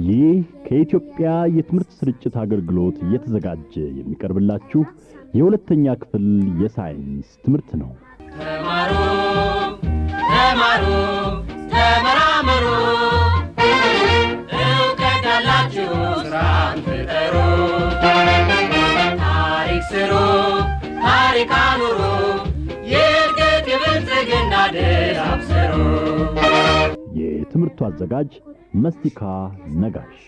ይህ ከኢትዮጵያ የትምህርት ስርጭት አገልግሎት እየተዘጋጀ የሚቀርብላችሁ የሁለተኛ ክፍል የሳይንስ ትምህርት ነው። ተማሩ ተማሩ ተመራመሩ እውቀት ያላችሁ ስራን ፍጠሩ ታሪክ ስሩ ታሪክ አኑሩ የእድገት የብልጽግና ድል አብስሩ። የትምህርቱ አዘጋጅ መስቲካ ነጋሽ